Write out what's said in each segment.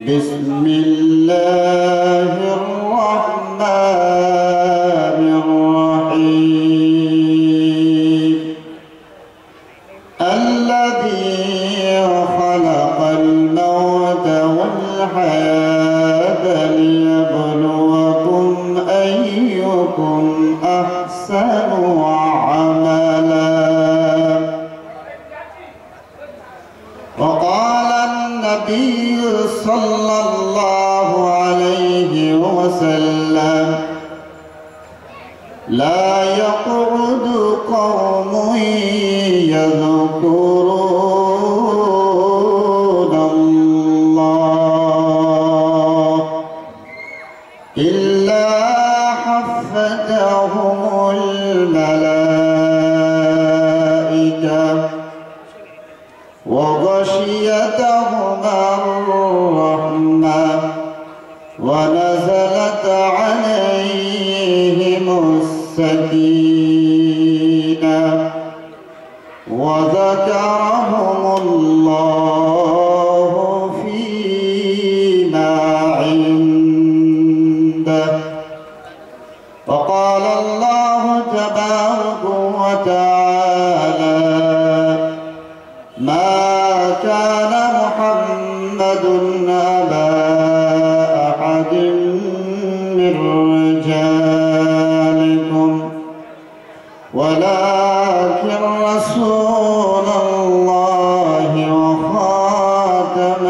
بسم الله الرحمن الرحيم الذي خلق الموت والحياة ليبلوكم أيكم أحسن عملا. وقال النبي صلى الله عليه وسلم لا يقعد قوم يذكرون الله إلا حفتهم الملائكة وغشيتهم الرحمة ونزلت عليهم السكينة وذكرهم الله فيما عنده. وقال الله تبارك وتعالى ما كان محمد أبا أحد من رجالكم ولكن رسول الله وخاتم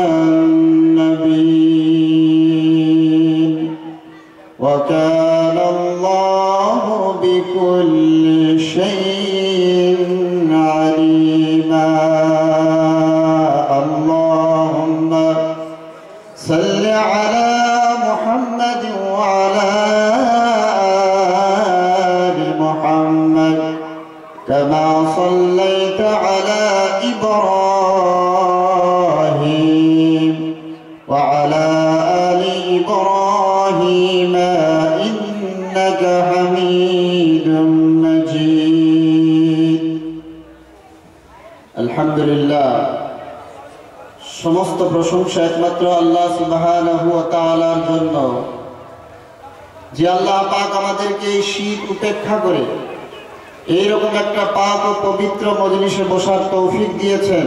النبيين وكان الله بكل شيء عليما. اللهم صل على محمد وعلى آل محمد كما صليت على إبراهيم وعلى آل إبراهيم إنك حميد مجيد. الحمد لله সমস্ত প্রশংসা একমাত্র আল্লাহ সুবহানাহু ওয়া তাআলার জন্য, যে আল্লাহ পাক আমাদেরকে এই শীত উপেক্ষা করে এইরকম একটা পাক ও পবিত্র মজলিসে বসার তৌফিক দিয়েছেন।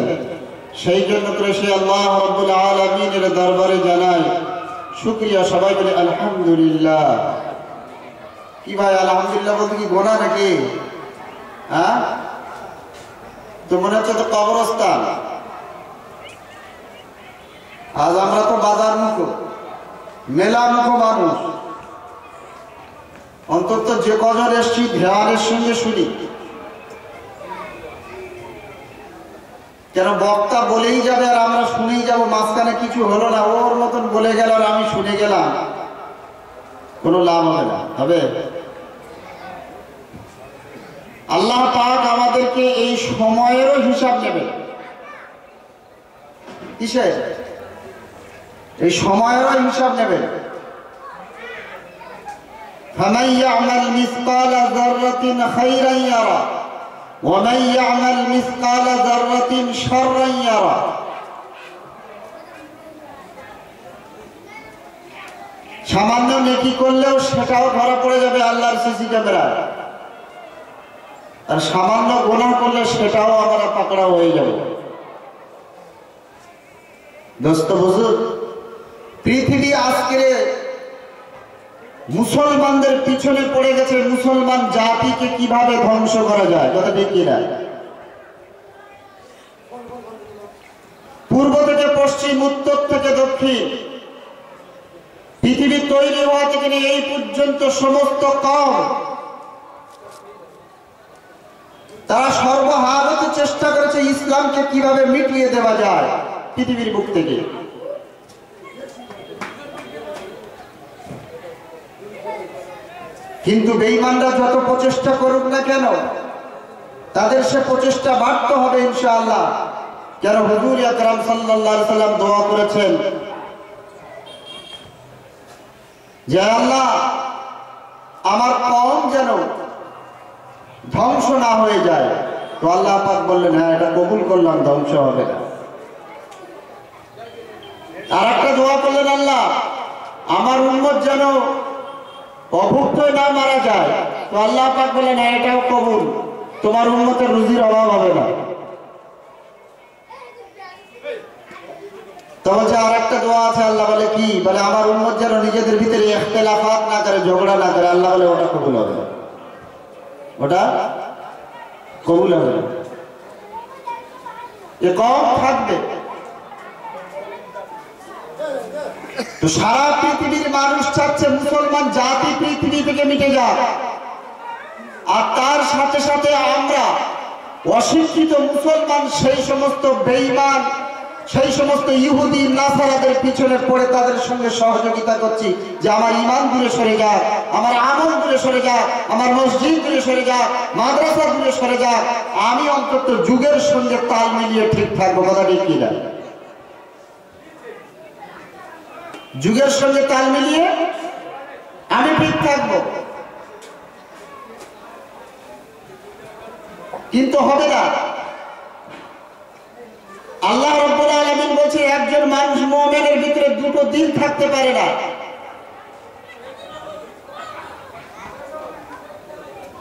সেই জন্য করে সে আল্লাহ রাব্বুল আলামিনের দরবারে জানাই শুকরিয়া। সবাই বলে আলহামদুলিল্লাহ। কি ভাই আলহামদুলিল্লাহ বলতে কি গোনা নাকি? হ্যাঁ, তো মনে হচ্ছে তো কবরস্থান। আজ আমরা তো বাজার মুখো মেলা মুখো মানুষ, অন্তত যে কজন এসছি ধ্যানের সঙ্গে শুনি। কেন বক্তা বলেই যাবে আর আমরা শুনেই যাব, মাঝখানে কিছু হলো না, ওর মতন বলে গেল আর আমি শুনে গেলাম, কোনো লাভ হবে না। হবে আল্লাহ পাক আমাদেরকে এই সময়েরও হিসাব নেবে। কিসের? এই সময়েরও হিসাব নেবেন। فمن يعمل مثقال ذرة خيرا يره ومن يعمل مثقال ذرة شرا يره। সামান্য নেকি করলেও সেটাও ধরা পড়ে যাবে আল্লাহর সিসি ক্যামেরায়, আর সামান্য গুনাহ করলে সেটাও আমরা পাকড়া হয়ে যাবে। দোস্ত বুঝুন, পৃথিবী আজকে মুসলমানদের পিছনে পড়ে গেছে। মুসলমান জাতিকে কিভাবে ধ্বংস করা যায়, কথা ঠিক কিনা? পূর্ব থেকে পশ্চিম, উত্তর থেকে দক্ষিণ, পৃথিবী তৈরি হওয়া থেকে নিয়ে এই পর্যন্ত সমস্ত কওম তারা সর্বহারতে চেষ্টা করেছে ইসলামকে কিভাবে মিটিয়ে দেওয়া যায় পৃথিবীর বুক থেকে। কিন্তু বেঈমানরা যত প্রচেষ্টা করুক না কেন, তাদের সে প্রচেষ্টা ব্যর্থ হবে ইনশাআল্লাহ। কেন হুজুর আকরাম সাল্লাল্লাহু আলাইহি সাল্লাম দোয়া করেছেন যে আল্লাহ আমার কওম যেন ধ্বংস না হয়ে যায়। তো আল্লাহ পাক বললেন হ্যাঁ এটা কবুল করলাম, ধ্বংস হবে না। আর একটা দোয়া করলেন যেন অভুক্ত না মারা যায়, তো আল্লাহ পাক বলে না, এটাও কবুল, তোমার উম্মতের রুজির অভাব হবে না। তবে যে আর একটা দোয়া আছে, আল্লাহ বলে কি বলে, আমার উম্মত যেন নিজেদের ভিতরে ইখতিলাফাত না করে, ঝগড়া না করে, আল্লাহ বলে ওটা কবুল হবে, ওটা কবুল হবে, এ কম থাকবে। তো সারা পৃথিবীর মানুষ চাচ্ছে মুসলমান জাতি পৃথিবী থেকে মিটে যাক, আর তার সাথে সাথে আমরা অশিক্ষিত মুসলমান সেই সমস্ত বেঈমান, সেই সমস্ত ইহুদি নাসারাদের পিছনে পড়ে তাদের সঙ্গে সহযোগিতা করছি যে আমার ঈমান দূরে সরে যাক, আমার আমল দূরে সরে যাক, আমার মসজিদ দূরে সরে যাক, মাদ্রাসা দূরে সরে যাক, আমি অন্তত যুগের সঙ্গে তাল মিলিয়ে ঠিক থাকবো। কথা ঠিক কিনা? যুগের সঙ্গে তাল মিলিয়ে আমি ঠিক থাকবো, কিন্তু হবে না। আল্লাহ রাব্বুল আলামিন বলছে একজন মানুষ মুমিনের ভিতরে দুটো দিল থাকতে পারে না।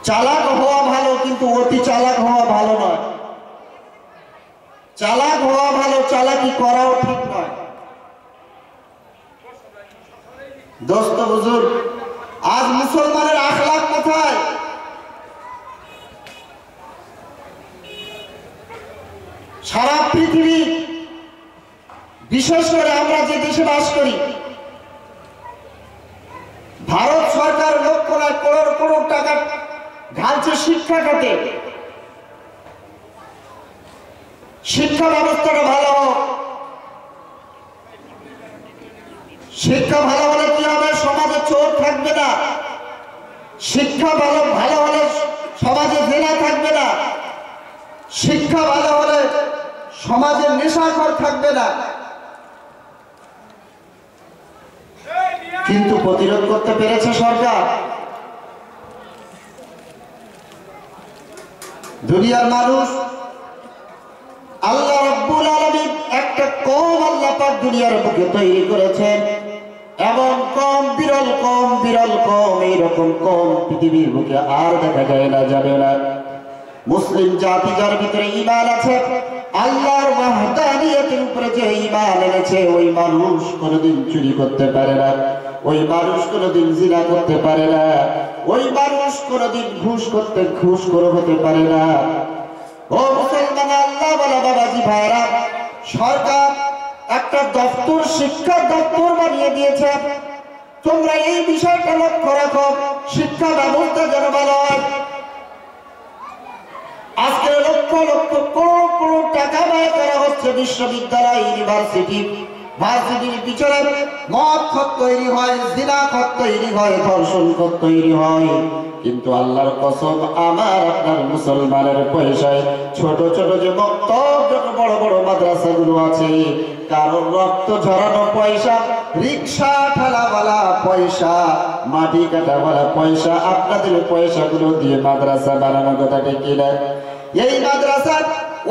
চালাক হওয়া ভালো, কিন্তু অতি চালাক হওয়া ভালো নয়। চালাক হওয়া ভালো, চালাকি করাও ঠিক নয়। দোস্ত হুজুর, আজ মুসলমানের আখলাক কোথায়? সারা পৃথিবী, বিশেষ করে আমরা যে দেশে বাস করি, ভারত সরকার লক্ষ লাখ করোড় করোড় টাকা ঢালছে শিক্ষা খাতে। শিক্ষা ব্যবস্থাটা ভালো হোক। শিক্ষা ভালো হলে কি হবে? সমাজে চোর থাকবে না। শিক্ষা ভালো হলে সমাজে জেনা থাকবে না। শিক্ষা ভালো হলে সমাজে নেশাখোর থাকবে না। কিন্তু প্রতিরোধ করতে পেরেছে সরকার? দুনিয়ার মানুষ, আল্লাহ রাব্বুল আলামিন একটা কম আল্লাহ পাক দুনিয়ার বুকে তৈরি করেছেন, এবং কম বিরল কম এইরকম কম পৃথিবীর বুকে আর দেখা যায় না, যাবে না। মুসলিম জাতি যার ভিতরে ঈমান আছে, আল্লাহর ওয়াহদানিয়তের উপরে যে ঈমান এনেছে, ওই মানুষ কোনোদিন চুরি করতে পারে না, ওই মানুষ কোনোদিন জিনা করতে পারে না, ওই মানুষ কোনোদিন ঘুষখোর হতে পারে না। ও মুসলমান, আল্লাহ বলা বাবাজি ভাইরা, সরকার একটা দপ্তর, শিক্ষা দপ্তর বানিয়ে দিয়েছে। তোমরা এই বিষয়টা লক্ষ্য রাখো, শিক্ষা ব্যবস্থা যেন ভালো হয়। আজকে লক্ষ লক্ষ করোড় করোড় টাকা ব্যয় করা হচ্ছে বিশ্ববিদ্যালয়, ইউনিভার্সিটি, ভার্সিটির পিছনে মদ খত তৈরি হয়, জিনা খত তৈরি হয়, ধর্ষণ খত তৈরি হয়। কিন্তু আল্লাহর কসম, আমার আপনার মুসলমানের পয়সায় ছোট ছোট যে মক্তব, যত বড় বড় মাদ্রাসাগুলো আছে, কারোর রক্ত ঝরানো পয়সা, রিক্সা ঠেলাওয়ালা পয়সা, মাটি কাটাওয়ালা পয়সা, আপনাদের পয়সাগুলো দিয়ে মাদ্রাসা বানানো, কথা ঠিক কিনা? এই মাদ্রাসা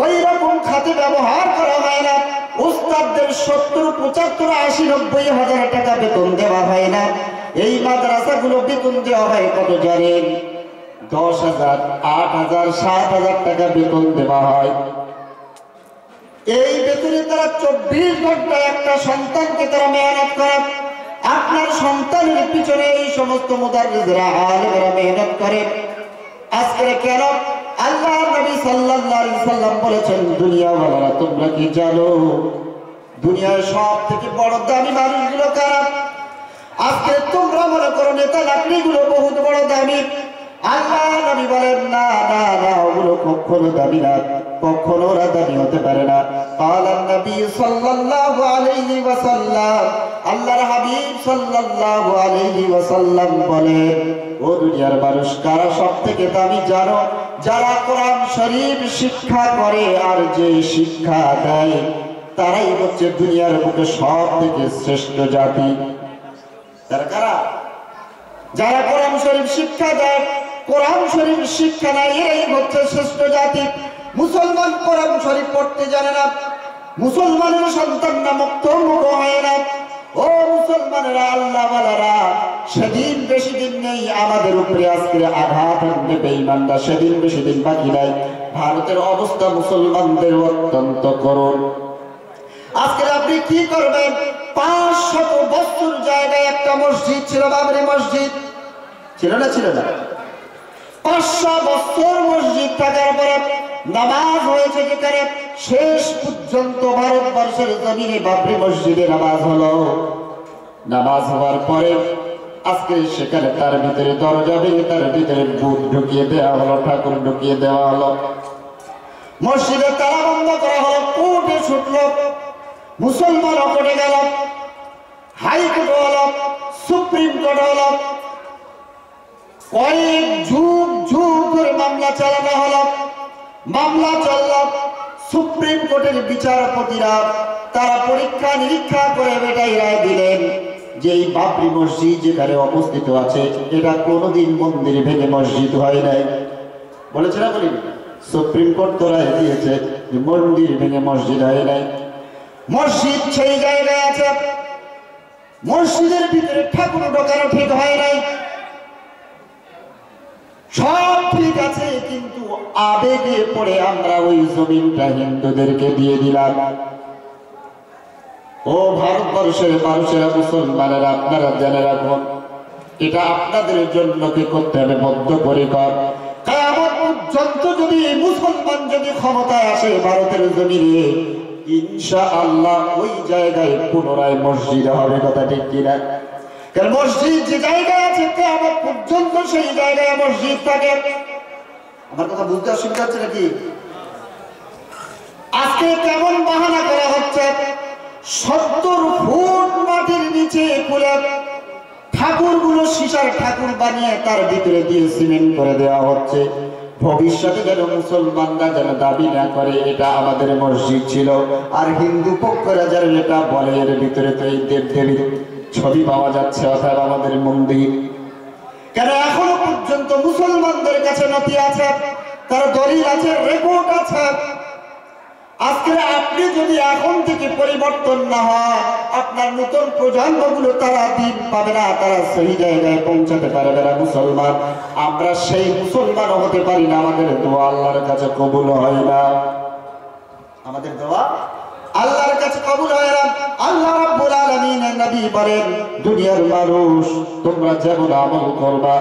ওই রকম খাতে ব্যবহার করা হয় না। উস্তাদদের 70, 75, 80, 90 হাজার টাকা বেতন দেওয়া হয় না। এই মাদ্রাসাগুলো বেতন দেওয়া হয় কত জানেন? 10,000, 8,000, 7,000 টাকা বেতন দেওয়া হয়। এই বেতনে তারা 24 ঘন্টা একটা সন্তানকে তারা মেহনত করে। আপনার সন্তানের পিছনে এই সমস্ত মুদাররিসরা, আলেমরা মেহনত করে। আজকে কেন? আল্লাহ নবী সাল্লাল্লাহু আলাইহি সাল্লাম বলেছেন, দুনিয়াওয়ালারা তোমরা কি জানো দুনিয়ার সব থেকে বড় দামি মানুষগুলো কারা? আজকে তোমরা মনে করো নেতা লাকড়িগুলো বহুত বড় দামি। আল্লাহ নবী বলেন, না না না, ওগুলো কখনো দামি না, কখনো ওরা দামি হতে পারে না। আল্লাহ নবী সাল্লাল্লাহু আলাইহি ওয়াসাল্লাম, আল্লাহর হাবিব সাল্লাল্লাহু আলাইহি ওয়াসাল্লাম বলেন, ও দুনিয়ার মানুষ, কারা সব থেকে দামি জানো? যারা কোরআন শরীফ শিক্ষা করে আর যে শিক্ষা দেয়, তারাই হচ্ছে দুনিয়ার বুকে সব থেকে শ্রেষ্ঠ জাতি। তারা কারা? যারা কোরআন শরীফ শিক্ষা দেয়, কোরআন শরীফ শিক্ষা নেয়, এরাই হচ্ছে শ্রেষ্ঠ জাতি। মুসলমান কোরআন শরীফ পড়তে জানে না, মুসলমানের সন্তান নামক তো মুখ হয় না। ও মুসলমান, মুসলমানেরা, আল্লাহ ওয়ালারা, সেদিন বেশি দিন নেই আমাদের উপরে আজকে আঘাত আনবে বেঈমানরা, সেদিন বেশি দিন বাকি নাই। ভারতের অবস্থা মুসলমানদের অত্যন্ত করুণ। আজকে আপনি কি করবেন? 500 বছর জায়গায় একটা মসজিদ ছিল, বাবরি মসজিদ ছিল না? ছিল না? 500 বছর মসজিদ থাকার পরে নামাজ হয়েছে যেখানে, শেষ পর্যন্ত ভারতবর্ষের জমিনে বাবরি মসজিদে নামাজ হলো। নামাজ হওয়ার পরে আজকে সেখানে তার ভিতরে দরজা ভেঙে তার ভিতরে বুট ঢুকিয়ে দেওয়া হলো, ঠাকুর ঢুকিয়ে দেওয়া হলো, মসজিদে তালা বন্ধ করা হলো, কোর্টে ছুটলো, মুসলমান কোর্টে গেল, হাইকোর্ট হলো, সুপ্রিম কোর্ট হলো, কয়েক যুগ যুগ ধরে মামলা চালানো হলো, মামলা চলল। সুপ্রিম কোর্টের বিচারপতিরা তারা পরীক্ষা নিরীক্ষা করে এটাই রায় দিলেন যে এই বাবরি মসজিদ যেখানে অবস্থিত আছে এটা কোনোদিন মন্দির ভেঙে মসজিদ হয় নাই। বলেছে না? বলিনি? সুপ্রিম কোর্ট তো রায় দিয়েছে যে মন্দির ভেঙে মসজিদ হয় নাই। মসজিদ সেই জায়গায় আছে, মসজিদের ভিতরে ঠাকুর ঢোকানো ঠিক হয় নাই, সব ঠিক আছে, কিন্তু আবেগে পড়ে আমরা ওই জমিনটা হিন্দুদেরকে দিয়ে দিলাম। ও ভারতবর্ষের মানুষেরা, মুসলমানেরা, আপনারা জেনে রাখুন, এটা আপনাদের জন্য কি করতে হবে? বদ্ধপরিকর। কিয়ামত পর্যন্ত যদি মুসলমান যদি ক্ষমতায় আসে ভারতের জমিনে, ইনশাআল্লাহ ওই জায়গায় পুনরায় মসজিদ হবে। কথা ঠিক কিনা? কারণ মসজিদ যে জায়গায় আছে কিয়ামত পর্যন্ত সেই জায়গায় মসজিদ থাকে। আমার কথা বুঝতে অসুবিধা হচ্ছে নাকি? আজকে কেমন বাহানা করা হচ্ছে, 70 ফুট মাটির নিচে খুলে ঠাকুরগুলো সীসার ঠাকুর বানিয়ে তার ভিতরে দিয়ে সিমেন্ট করে দেওয়া হচ্ছে। ভবিষ্যতে যেন মুসলমানরা যেন দাবি না করে এটা আমাদের মসজিদ ছিল, আর হিন্দু পক্ষরা যেন এটা বলে এর ভিতরে তো এই দেবদেবীর ছবি পাওয়া যাচ্ছে, অর্থাৎ আমাদের মন্দির। কেন এখনো পর্যন্ত মুসলমানদের কাছে নথি আছে, তার দলিল আছে, রেকর্ড আছে। আজকে আপনি যদি এখন থেকে পরিবর্তন না হয়, আপনার নতুন প্রজন্মগুলো তারা দিন পাবে না, তারা সেই জায়গায় পৌঁছাতে পারবে না। মুসলমান আমরা সেই মুসলমানও হতে পারি না, আমাদের দোয়া আল্লাহর কাছে কবুল হয় না, আমাদের দোয়া আল্লাহর কাছে কবুল হয় না। আল্লাহ রাব্বুল আলামিনের নবী বলেন, দুনিয়ার মানুষ তোমরা যেমন আমল করবা,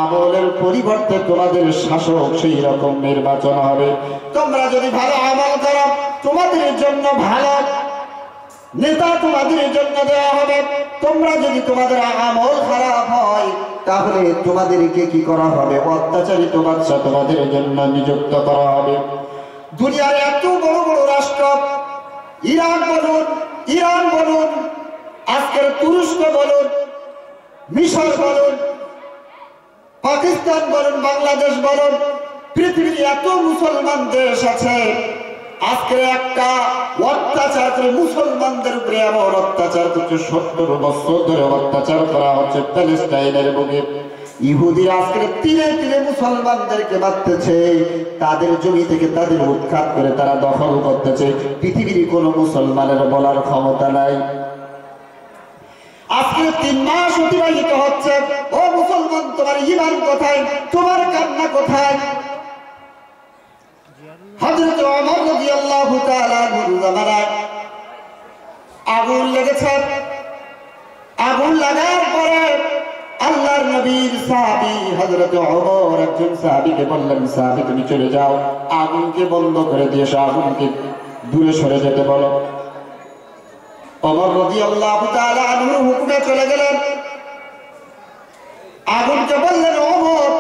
আমলের পরিবর্তে তোমাদের শাসক সেই রকম নির্বাচন হবে। তোমরা যদি ভালো আমল করো তোমাদের জন্য ভালো নেতা তোমাদের জন্য দেওয়া হবে, তোমরা যদি তোমাদের আমল খারাপ হয় তাহলে তোমাদেরকে কি করা হবে? অত্যাচারিত বাদশা তোমাদের জন্য নিযুক্ত করা হবে। দুনিয়ার এত বড় বড় রাষ্ট্র, ইরান বলুন, আজকের তুরস্ক বলুন, মিশর বলুন, পাকিস্তান বলুন, বাংলাদেশ বলুন, পৃথিবীর এত মুসলমান দেশ আছে, আজকে একটা অত্যাচার করে মুসলমানদের উপরে এমন অত্যাচার করছে, 70 বছর ধরে অত্যাচার করা হচ্ছে প্যালেস্টাইনের বুকে। ইহুদিরা আজকে তিলে তিলে মুসলমানদেরকে মারতেছে, তাদের জমি থেকে তাদের উৎখাত করে তারা দখল করতেছে। পৃথিবীর কোন মুসলমানের বলার ক্ষমতা নাই। আজকে 3 মাস অতিবাহিত হচ্ছে, ও মুসলমান তোমার ঈমান কোথায়? তোমার কান্না কোথায়? হযরত ওমর রাদিয়াল্লাহু তাআলা আনহুর জামানায় আগুন লেগেছে। আগুন লাগার পরে আল্লাহর নবীর সাহাবী হযরত ওমর একজন সাহাবীকে বললেন, সাহাবী তুমি চলে যাও, আগুনকে বন্ধ করে দিয়ে আগুনকে দূরে সরে যেতে বলো। ওমর রাদিয়াল্লাহু তাআলা আনহুর হুকুমে চলে গেলেন। আগুনকে বললেন, ওমর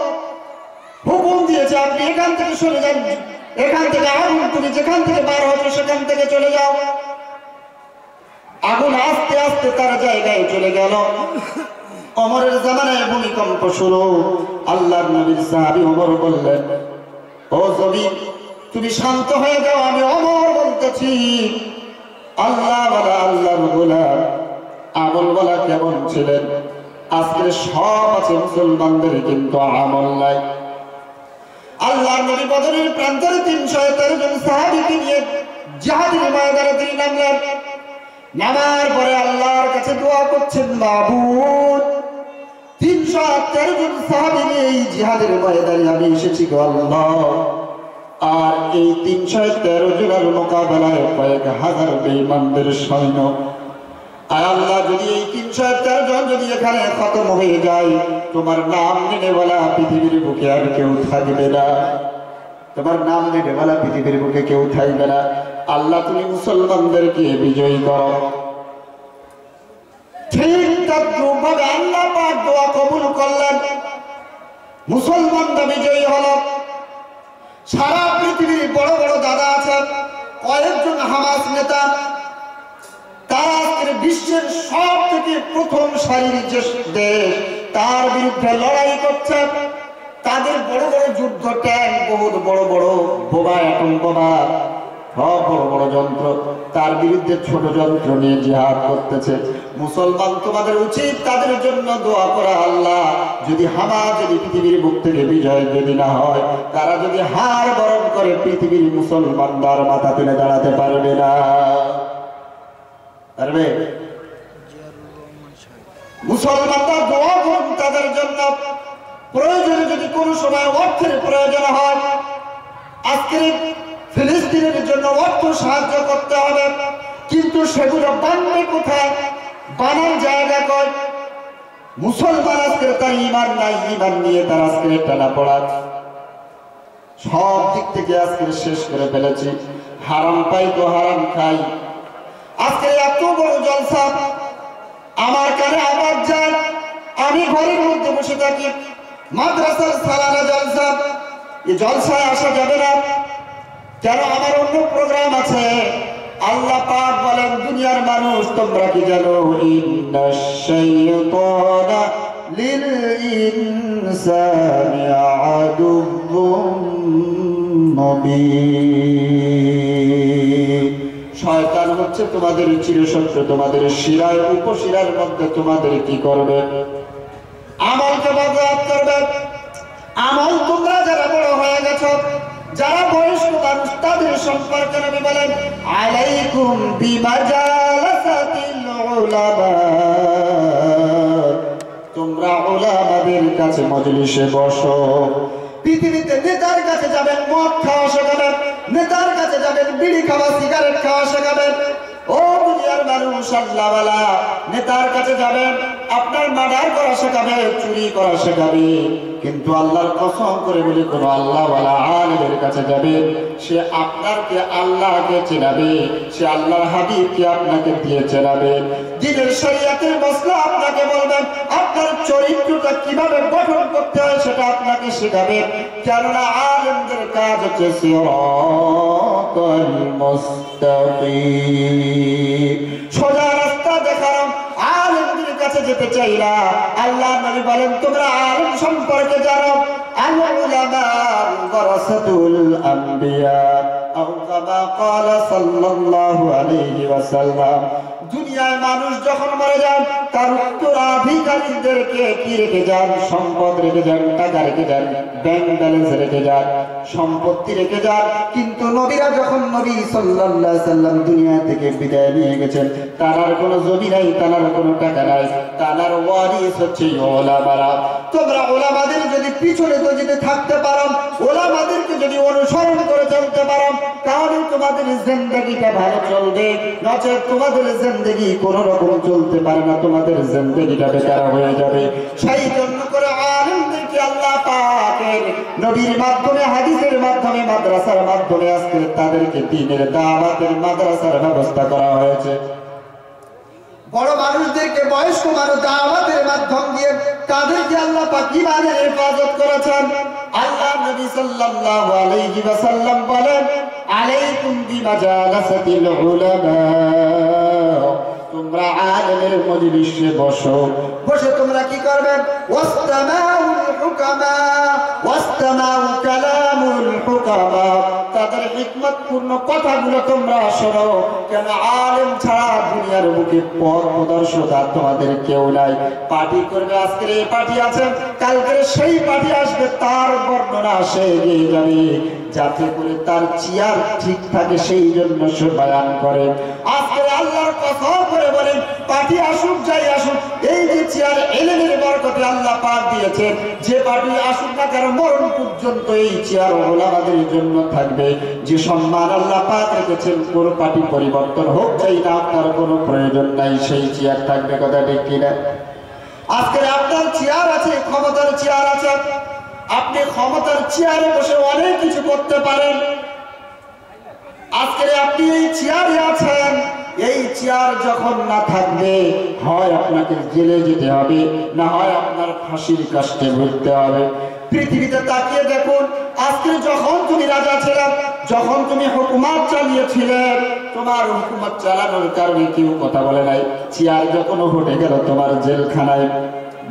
হুকুম দিয়েছে আপনি এখান থেকে সরে যান, এখান থেকে আগুন তুমি যেখান থেকে বার হচ্ছে সেখান থেকে চলে যাও। আগুন আস্তে আস্তে তার জায়গায় চলে গেল। ওমরের জামানায় ভূমিকম্প শুরু। আল্লাহর নবীর সাহাবী ওমর বললেন, ও জমিন তুমি শান্ত হয়ে যাও, আমি ওমর বলতেছি। আল্লাহর গোলাম আমলওয়ালা কেমন ছিলেন? আজকে সব আছে মুসলমানদের, কিন্তু আমল নাই। আল্লাহর নবী বদরের প্রান্তরে 313 জন সাহাবীকে নিয়ে জিহাদের ময়দানে তিনি নামলেন। নামার পরে আল্লাহর কাছে দোয়া করছেন, মাবুদ 313 জন সাহাবী নিয়ে এই জিহাদের ময়দানে আমি এসেছি গো আল্লাহ, আর এই 313 জনের মোকাবেলায় কয়েক হাজার বেঈমানদের সৈন্য। আর আল্লাহ যদি এই 313 জন যদি এখানে খতম হয়ে যায়, তোমার নাম নেনে বলা পৃথিবীর বুকে আর কেউ থাকবে না, তোমার নাম নেনে বলা পৃথিবীর বুকে কেউ থাকবে না। আল্লাহ তুমি মুসলমানদেরকে বিজয়ী করো। ঠিক তদ্রূপভাবে আল্লাহ পাক দোয়া কবুল করলেন, মুসলমানরা বিজয়ী হল। সারা পৃথিবীর বড় বড় দাদা আছেন, কয়েকজন হামাস নেতা, তারা বিশ্বের সব থেকে প্রথম সারির যে দেশ তার বিরুদ্ধে লড়াই করছে। তাদের বড় বড় যুদ্ধ ট্যাঙ্ক, বহুত বড় বড় বোমা, অ্যাটম বোমা, সব বড় বড় যন্ত্র, তার বিরুদ্ধে ছোট যন্ত্র নিয়ে জিহাদ করতেছে। মুসলমান তোমাদের উচিত তাদের জন্য দোয়া করা, আল্লাহ যদি হামাস যদি পৃথিবীর বুক থেকে বিজয় যদি না হয়, তারা যদি হার বরণ করে, পৃথিবীর মুসলমানদের মাথা তুলে দাঁড়াতে পারবে না। পারবে? মুসলমানরা দোয়া করুন তাদের জন্য। প্রয়োজনে যদি কোনো সময় অর্থের প্রয়োজন হয়, আজকে ফিলিস্তিনের জন্য অর্থ সাহায্য করতে হবে, কিন্তু সেগুলো বানবে কোথায়? বানার জায়গা কয়? মুসলমান আজকে তার ইমান নাই, ইমান নিয়ে তার আজকে টানা পড়া, সব দিক থেকে আজকে শেষ করে ফেলেছি। হারাম পাই তো হারাম খাই। আজকে এত বড় জলসা, আমার কানে আওয়াজ যায়, আমি ঘরের মধ্যে বসে থাকি, মাদ্রাসার সালানা জলসা, এই জলসায় আসা যাবে না কেন? আমার অন্য প্রোগ্রাম আছে। আল্লাহ পাক বলেন, দুনিয়ার মানুষ তোমরা কি জানো, ইন্নাশ শাইতানা লিল ইনসানি আদুউম মুবিন। শয়তান হচ্ছে তোমাদের চিরশত্রু, তোমাদের শিরায় উপশিরার মধ্যে তোমাদের কি করবে? আমলকে বরবাদ করবে। আমল তোমরা যারা বড় হয়ে গেছো, যারা বয়স্ক মানুষ, তাদের সম্পর্কে নবী বলেন, আলাইকুম বিমাজালাসাতিল উলামা, তোমরা উলামাদের কাছে মজলিসে বসো। পৃথিবীতে নেতার কাছে যাবেন, মদ খাওয়া শেখাবেন, নেতার কাছে যাবেন, বিড়ি খাওয়া, সিগারেট খাওয়া শেখাবেন। ও দুনিয়ার মানুষ, আল্লাহওয়ালা নেতার কাছে যাবেন, আপনার মার্ডার করা শেখাবে, চুরি করা শেখাবে, কিন্তু আল্লাহর কসম করে বলি, কোন আল্লাহওয়ালা আলেমের কাছে যাবে, সে আপনাকে আল্লাহকে চেনাবে, সে আল্লাহর হাবিবকে আপনাকে দিয়ে চেনাবে, দ্বীনের শরীয়তের মসলা আপনাকে বলবেন, আপনার চরিত্রটা কিভাবে গঠন করতে হয় সেটা আপনাকে শেখাবে। কেননা আলেমদের কাজ হচ্ছে সিরাতাল মুস্তাকিম, সোজা রাস্তা দেখানো। আলেমদের কাছে যেতে চাই না। আল্লাহ নবী বলেন, তোমরা আলেম সম্পর্কে জানো, আল উলামা ওয়ারাসাতুল আম্বিয়া, আও কামা ক্বালা সাল্লাল্লাহু আলাইহি ওয়াসাল্লাম। দুনিয়ায় মানুষ যখন মরে যান, তার উত্তরাধিকারীদেরকে কি রেখে যান? সম্পদ রেখে যান, টাকা রেখে যান, ব্যাংক ব্যালেন্স রেখে যান, সম্পত্তি রেখে যান। কিন্তু নবীরা যখন নবী সাল্লাল্লাহু আলাইহি সাল্লাম দুনিয়া থেকে বিদায় নিয়ে গেছেন, তার আর কোনো জমি নাই, তার আর কোনো টাকা নাই, তার ওয়ারিস হচ্ছে উলামারা। তোমরা উলামাদের যদি পিছনে যদি থাকতে পারো, উলামাদেরকে যদি অনুসরণ করে চলতে পারো, তাহলে তোমাদের জিন্দেগিটা ভালো চলবে। নচেত তোমাদের জিন্দেগি কোন রকম চলতে পারে না, তোমাদের জিন্দেগিটা বেকার হয়ে যাবে। সেই জন্য করে আলেমদেরকে আল্লাহ পাকের নবীর মাধ্যমে, হাদিসের মাধ্যমে, মাদ্রাসার মাধ্যমে আজকে তাদেরকে দ্বীনের দাওয়াতের মাদ্রাসার ব্যবস্থা করা হয়েছে। বড় মানুষদেরকে, বয়স্ক মানুষ দাওয়াতের মাধ্যম দিয়ে তাদেরকে আল্লাহ পাক ঈমানের হেফাজত করেছেন। আল্লাহ নবী সাল্লাল্লাহু আলাইহি ওয়াসাল্লাম বলেন, আলাইকুম বিমাজালাসাতিল উলামা, তোমরা আলেমের মজলিসে বসো। বসে তোমরা কি করবেন ওয়াসতামাউল হুকামা ওয়াসতামাউ কালামুল হুকামা, তাদের হিকমতপূর্ণ কথাগুলো তোমরা শোনো। কেন আলেম ছাড়া দুনিয়ার বুকে পথ প্রদর্শক আর তোমাদের কেউ নাই। পার্টি করবে, আজকের এই পার্টি আছে, কালকের সেই পার্টি আসবে, তার বর্ণনা সে এগিয়ে যাবে যাতে করে তার চেয়ার ঠিক থাকে, সেই জন্য সে বয়ান করে। আজকে আল্লাহর কসম করে বলেন, পার্টি আসুক যাই আসুক, এই যে চেয়ার ইলমের বরকতে আল্লাহ পাক দিয়েছে, যে পার্টি আসুক না কেন মরণ পর্যন্ত এই চেয়ার ওলামাদের জন্য থাকবে। যে সম্মান আল্লাহ পাক রেখেছেন, কোন পার্টি পরিবর্তন হোক চাই না, আপনার কোনো প্রয়োজন নাই, সেই চেয়ার থাকবে। কথা ঠিক কিনা? আজকে আপনার চেয়ার আছে, ক্ষমতার চেয়ার আছে, আপনি ক্ষমতার চেয়ারে বসে অনেক কিছু করতে পারেন। আজকে আপনি এই চেয়ারে আছেন, এই চেয়ার যখন না থাকবে, হয় আপনাকে জেলে যেতে হবে, না হয় আপনার ফাঁসির কাস্টে ভরতে হবে। পৃথিবীতে তাকিয়ে দেখুন, আজকে যখন তুমি রাজা ছিলেন, যখন তুমি হুকুমত চালিয়েছিলে, তোমার হুকুমত চালানোর কারণে কেউ কথা বলে নাই। চেয়ার যখন উঠে গেল, তোমার জেলখানায়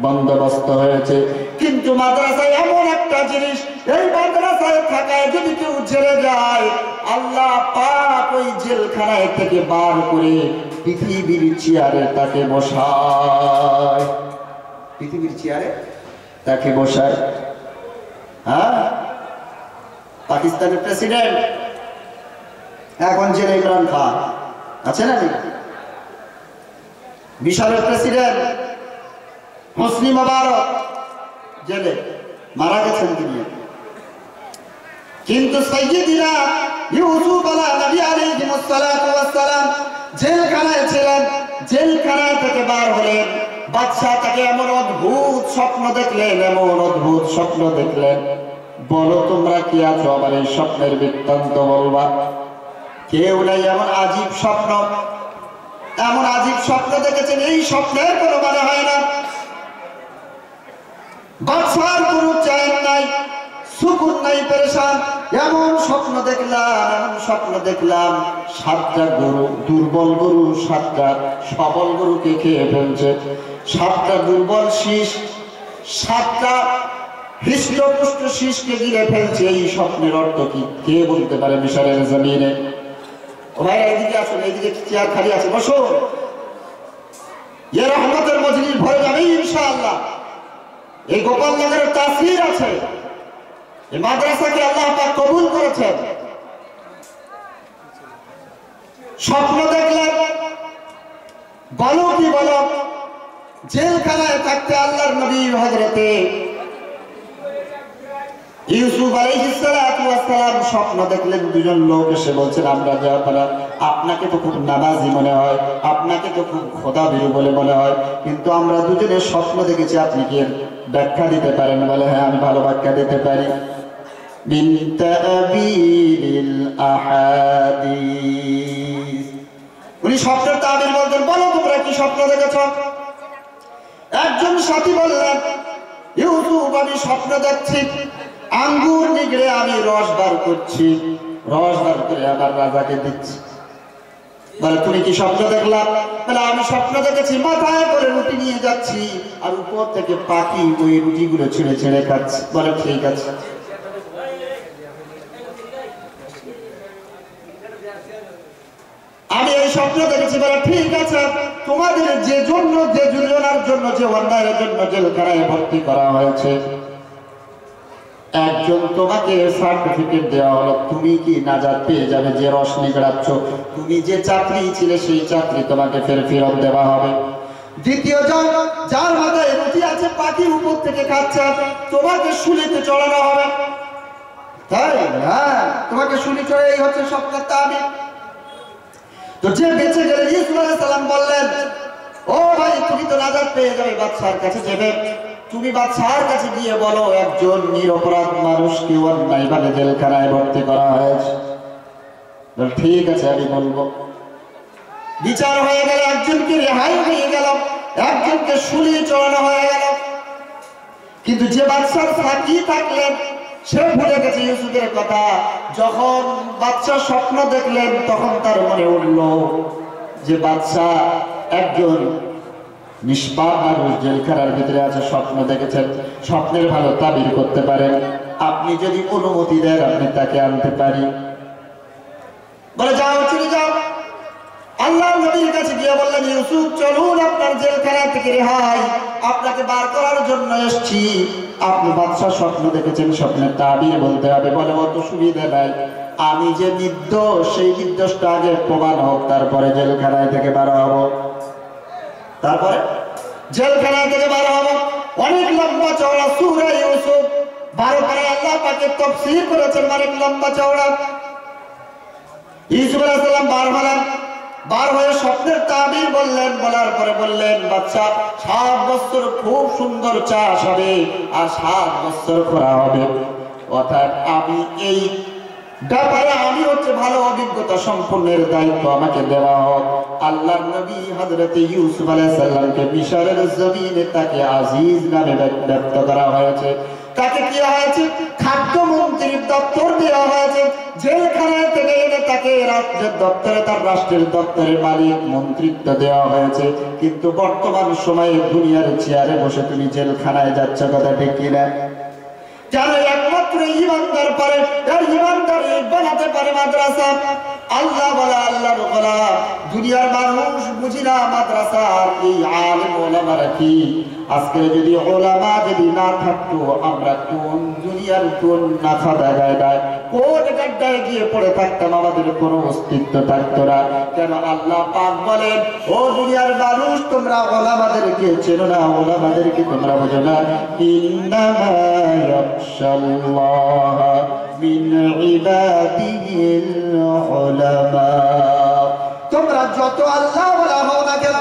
বন্দোবস্ত হয়েছে। কিন্তু মাদ্রাসায় এমন একটা জিনিস, এই মাদ্রাসায় থাকায় যদি কেউ জেলে যায়, আল্লাহ পাক ওই জেলখানায় থেকে বার করে পৃথিবীর চেয়ারে তাকে বসায়। পৃথিবীর চেয়ারে তাকে বসায়। হ্যাঁ, পাকিস্তানের প্রেসিডেন্ট এখন জেলে ইমরান খান আছে না? মিশরের প্রেসিডেন্ট হোসনি মোবারক জেলে, মারা গেছেন তিনি। কিন্তু সাইয়্যিদিনা ইউসুফ আলাইহিস সালাতু ওয়াস সালাম জেলখানায় ছিলেন। জেলখানা থেকে বার হলেন, বাদশাহ তাকে এমন অদ্ভুত স্বপ্ন দেখলেন, এমন অদ্ভুত স্বপ্ন দেখলেন। বলো তোমরা কি আছো, আবার এই স্বপ্নের বৃত্তান্ত বলবা। কেউ নাই, এমন আজীব স্বপ্ন, এমন আজীব স্বপ্ন দেখেছেন, এই স্বপ্নের কোনো মানে হয় না। বাদশার কোনো চ্যান নাই, সুকুন নাই, পেরেশান। এমন স্বপ্ন দেখলাম, এমন স্বপ্ন দেখলাম, 7টা গরু, দুর্বল গরু 7টা সবল গরুকে খেয়ে ফেলছে। 7টা দুর্বল শীষ 7টা হৃষ্টপুষ্ট শীষকে গিলে ফেলছে। এই স্বপ্নের অর্থ কি কে বলতে পারে মিশরের জমিনে? ও ভাই এইদিকে আসুন, এইদিকে চেয়ার খালি আছে, বসুন। এ রহমতের মজলিস ভরে যাবে ইনশাআল্লাহ। এই গোপালনগরের তাসির আছে, এই মাদ্রাসাকে আল্লাহ পাক কবুল করেছেন। স্বপ্ন দেখলেন, বলো কি বলো, জেলখানায় থাকতে আল্লাহর নবী হযরতে ইউসুফ আলাইহিস সালাতু ওয়াস সালাম স্বপ্ন দেখলেন। দুজন লোক এসে বলছেন, আমরা যা পারা আপনাকে তো খুব নামাজি মনে হয়, আপনাকে তো খুব খোদাভীরু বলে মনে হয়, কিন্তু আমরা দুজনে স্বপ্ন দেখেছি, আপনি কি ব্যাখ্যা দিতে পারেন? বলে হ্যাঁ, আমি ভালো ব্যাখ্যা দিতে পারি। মিন তাবিলিল আহাদিস, উনি স্বপ্নের তাবির বলতেন। বলো তোমরা কি স্বপ্ন দেখেছ? একজন সাথী বললেন, ইউসুফ আমি স্বপ্ন দেখছি, আঙ্গুর নিগড়ে আমি রস বার করছি, রস বার করে আবার রাজাকে দিচ্ছি। বলে তুমি কি স্বপ্ন দেখলাম? বলে আমি স্বপ্ন দেখেছি, মাথায় করে রুটি নিয়ে যাচ্ছি, আর উপর থেকে পাখি ওই রুটিগুলো ছেড়ে ছেড়ে খাচ্ছে। বলে ঠিক আছে। আমি এই স্বপ্ন দেখেছি। বলে ঠিক আছে, তোমাদের যে জন্য, যে যোজনার জন্য, যে অন্যায়ের জন্য জেলখানায় ভর্তি করা হয়েছে, একজন তোমাকে সার্টিফিকেট দেওয়া হলো, তুমি কি নাজাত পেয়ে যাবে। যে রস নিগড়াচ্ছ, তুমি যে চাকরি ছিলে সেই চাকরি তোমাকে ফেরত দেওয়া হবে। দ্বিতীয় জন, যার মাথায় রুটি আছে, পাখি উপর থেকে খাচ্ছে, তোমাকে শুলিতে চড়ানো হবে। তাই হ্যাঁ, তোমাকে শুলি চড়ে, এই হচ্ছে স্বপ্নের তাবির। তো যে বেঁচে গেলেন, ইউসুফ আলাইহিস সালাম বললেন, ও ভাই তুমি তো নাজাত পেয়ে যাবে, বাদশার কাছে যাবে, তুমি বাদশার কাছে গিয়ে বলো একজন নিরপরাধ মানুষকে অন্যায়ভাবে জেলখানায় ভর্তি করা হয়েছে। ঠিক আছে, আমি বলবো। বিচার হয়ে গেল, একজনকে রেহাই হয়ে গেল, একজনকে শুলি চড়ানো হয়ে গেল। কিন্তু যে বাদশার সাথী থাকলেন, সে ভুলে গেছে ইউসুফের কথা। যখন বাদশা স্বপ্ন দেখলেন, তখন তার মনে উঠল যে বাদশা একজন নিষ্পাপ মানুষ জেলখানার ভিতরে আছে, স্বপ্ন দেখেছেন, স্বপ্নের ভালো তাবির করতে পারেন, আপনি যদি অনুমতি দেন আপনি তাকে আনতে পারি। বলে যাও, চলে যাও। আল্লাহ নবীর কাছে গিয়ে বললেন, ইউসুফ চলুন, আপনার জেলখানা থেকে রেহাই, আপনাকে বার করার জন্য এসেছি। আপনি বাদশাহ স্বপ্ন দেখেছেন, স্বপ্নের তাবির বলতে হবে। বলে অত সুবিধা নাই, আমি যে নির্দোষ সেই নির্দোষটা আগে প্রমাণ হোক, তারপরে জেলখানায় থেকে বার হব, তারপরে জেলখানায় থেকে বার হব। অনেক লম্বা চওড়া সূরা ইউসুফ 12 পারা আল্লাহ পাকের তাফসীর করেছেন, অনেক লম্বা চওড়া। ইউসুফ আলাইহিস সালাম বার হয়ে স্বপ্নের তাবির বললেন, বলার পরে বললেন, বাদশা 7 বছর খুব সুন্দর চাষ হবে আর 7 বছর খরা হবে, অর্থাৎ আমি এই ব্যাপারে আমি হচ্ছে ভালো অভিজ্ঞতা সম্পন্নের দায়িত্ব আমাকে দেওয়া হোক। আল্লাহর নবী হযরত ইউসুফ আলাইহিস সালামকে মিশরের জমিনে তাকে আজিজ নামে ব্যক্ত করা হয়েছে। তাকে কি হয়েছে? খাদ্যমন্ত্রীর দপ্তর দেওয়া হয়েছে। জেলখানায় থেকে এনে তাকে রাজ্যের দপ্তরে, তার রাষ্ট্রের দপ্তরের মালিক মন্ত্রিত্ব দেওয়া হয়েছে। কিন্তু বর্তমান সময়ে দুনিয়ার চেয়ারে বসে তুমি জেলখানায় যাচ্ছ, কথা ঠিক কিনা? কেন? একমাত্র ইমানদার পারে, আর ইমানদার বানাতে পারে মাদ্রাসা। আল্লাহ বলা, আল্লাহর বলা, দুনিয়ার মানুষ বুঝি না মাদ্রাসার এই আলেম ওলামারা কি। আজকে যদি ওলামা যদি না থাকতো, আমরা কোন দুনিয়ার কোন নাফা জায়গায় কোন গাড্ডায় গিয়ে পড়ে থাকতাম, আমাদের কোনো অস্তিত্ব থাকতো না। কেন? আল্লাহ পাক বলেন, ও দুনিয়ার মানুষ, তোমরা ওলামাদেরকে চেনো না, ওলামাদেরকে তোমরা বোঝো না। ইন্নামা ইয়াখশাল্লাহ মিন ইবাদিহিল উলামা। তোমরা যত আল্লাহ ওয়ালা হও না কেন,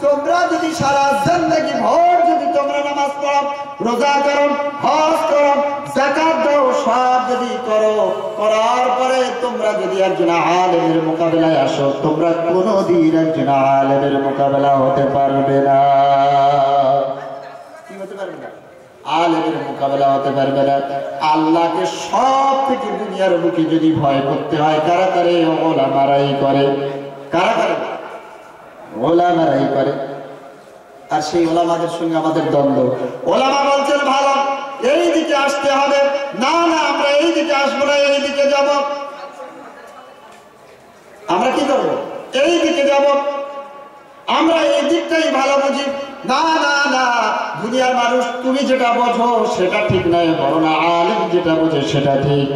তোমরা যদি সারা জিন্দেগি ভর যদি তোমরা নামাজ পড়ো, রোজা করো, হজ করো, যাকাত দাও, সব যদি করো, করার পরে তোমরা যদি একজন আলেমের মোকাবেলায় আসো, তোমরা কোনোদিন একজন আলেমের মোকাবেলা হতে পারবে না। কি হতে পারবে না? আলেমের মোকাবেলা হতে পারবে না। আল্লাহকে সব থেকে দুনিয়ার বুকে যদি ভয় করতে হয়, কারা করে? ওলামারাই করে। কারা করে? ওলামারাই করে। আর সেই ওলামাদের সঙ্গে আমাদের দ্বন্দ্ব। ওলামা বলছেন ভালো, এই দিকে আসতে হবে, না না আমরা এই দিকে আসবো না, এই দিকে যাব। আমরা কি করবো? এই দিকে যাব, আমরা এই দিকটাই ভালো বুঝি। না না না, দুনিয়ার মানুষ তুমি যেটা বোঝো সেটা ঠিক নয়, বরং আলেম যেটা বোঝে সেটা ঠিক।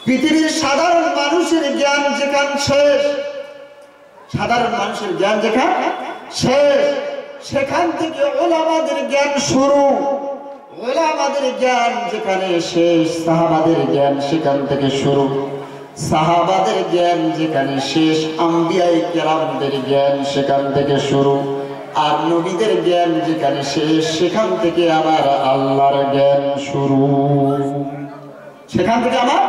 পৃথিবীর সাধারণ মানুষের জ্ঞান যেখানে শেষ, সাধারণ মানুষের জ্ঞান যেখানে শেষ, সেখান থেকে ওলামাদের জ্ঞান শুরু। ওলামাদের জ্ঞান যেখানে শেষ, সাহাবাদের জ্ঞান সেখান থেকে শুরু। সাহাবাদের জ্ঞান যেখানে শেষ, আম্বিয়ায়ে কেরামদের জ্ঞান সেখান থেকে শুরু। আর নবীদের জ্ঞান যেখানে শেষ, সেখান থেকে আবার আল্লাহর জ্ঞান শুরু। সেখান থেকে আমার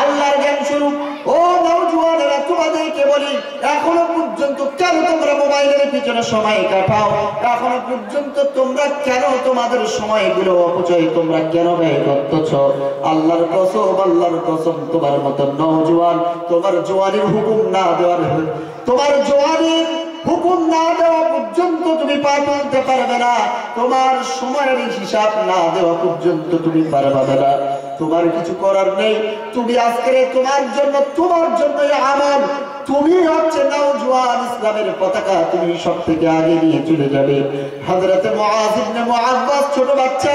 আল্লাহর জ্ঞান শুরু। ও নওজোয়ানেরা, তোমাদেরকে বলি, এখনো পর্যন্ত কেন তোমরা মোবাইলের পিছনে সময় কাটাও? এখনো পর্যন্ত তোমরা কেন তোমাদের সময়গুলো অপচয় তোমরা কেন ব্যয় করতেছ? আল্লাহর কসম, আল্লাহর কসম, তোমার মতো নওজোয়ান, তোমার জোয়ানির হুকুম না দেওয়ার, তোমার জোয়ানির হুকুম না দেওয়া পর্যন্ত তুমি পা তুলতে পারবে না। তোমার সময়ের হিসাব না দেওয়া পর্যন্ত তুমি পারবে না। তোমার কিছু করার নেই। তুমি আজকে তোমার জন্য আমল, তুমি হচ্ছে নওজোয়ান, ইসলামের পতাকা তুমি সব থেকে আগে নিয়ে চলে যাবে। হযরত মুআয ইবনে মুআওয়াজ, ছোট বাচ্চা,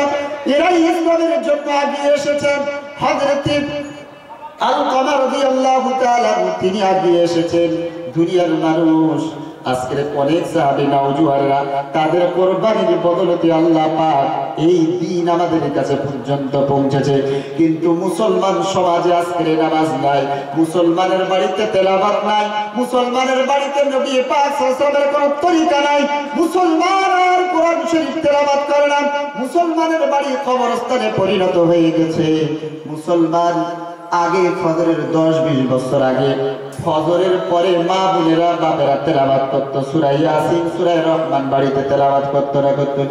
এরাই ইসলামের জন্য আগিয়ে এসেছেন। হযরত আলকামা রাদিয়াল্লাহু তাআলা তিনি আগিয়ে এসেছেন। দুনিয়ার মানুষ আজকের অনেক সাহাবী নওজোয়ানরা, তাদের কোরবানির বদলতে আল্লাহ পাক এই দিন আমাদের কাছে পর্যন্ত পৌঁছেছে। কিন্তু মুসলমান সমাজে আজকের নামাজ নাই, মুসলমানের বাড়িতে তেলাওয়াত নাই, মুসলমানের বাড়িতে নবী পাক সাল্লাল্লাহু আলাইহি ওয়াসাল্লামের কোনো তরিকা নাই, মুসলমান আর কোরআন শরীফ তেলাওয়াত করে না। মুসলমানের বাড়ি কবরস্থানে পরিণত হয়ে গেছে। মুসলমান আগে ফজরের 10-20 বছর আগে ফজরের পরে মা বোনেরা বাপেরা তেলাওয়াত করতো, সূরা ইয়াসিন, সূরা রহমান বাড়িতে তেলাওয়াত করতো না? করতো?